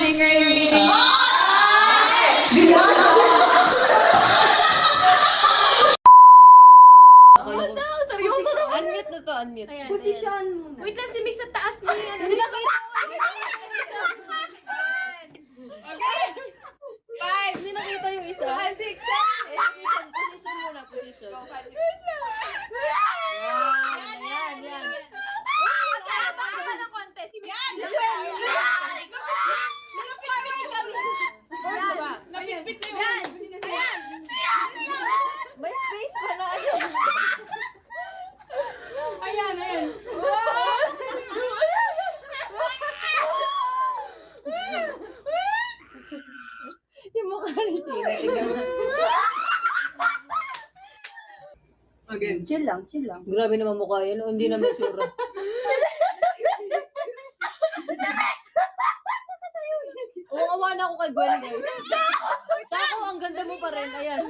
Unmute na to, unmute. Ayan, Position muna. Wait lang, si Miss sa taas mo yan. Hindi na kayo. Hindi nakita yung isa. 5, 6, 7. Position muna, position. Yan. Baka pa ng konti. Si Miss. Miss forward kami. Napipit na Yan. Ayan. May space pa na. Ayan. Yung mukha ni Sheila. Okay. Chill lang. Grabe naman mukha yan. Hindi na mature. Oo, awa na ako kay Gwen, guys. Tako, ang ganda mo pa rin. Ayan.